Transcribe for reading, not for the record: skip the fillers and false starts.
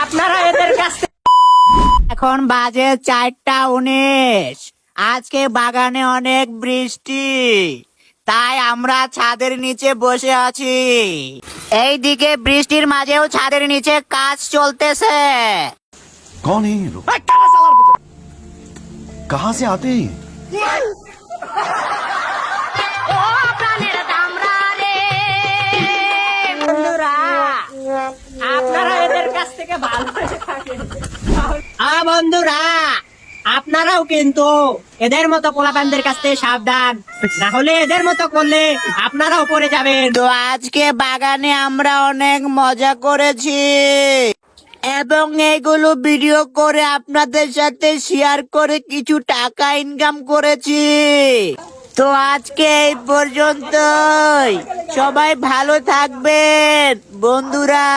আপনারা এদের কাছ থেকে এখন বাজে 4টা 19। আজকে বাগানে অনেক বৃষ্টি, তাই আমরা ছাদের নিচে বসে আছি। এইদিকে বৃষ্টির মাঝেও ছাদের নিচে কাজ চলতেছে। कौन है ये लोग? कहाँ से आते हैं ये? বন্ধুরা, আপনারা এদের কাছ থেকে ভালো হয়ে থাকেন। বন্ধুরা, আপনারাও কিন্তু এদের মতো পোলাপানদের কাছ থেকে সাবধান, না হলে এদের মতো করলে আপনারাও পড়ে যাবেন। তো আজকে বাগানে আমরা অনেক মজা করেছি এবং এগুলো ভিডিও করে আপনাদের সাথে শেয়ার করে কিছু টাকা ইনকাম করেছি। তো আজকে এই পর্যন্তই, সবাই ভালো থাকবেন বন্ধুরা।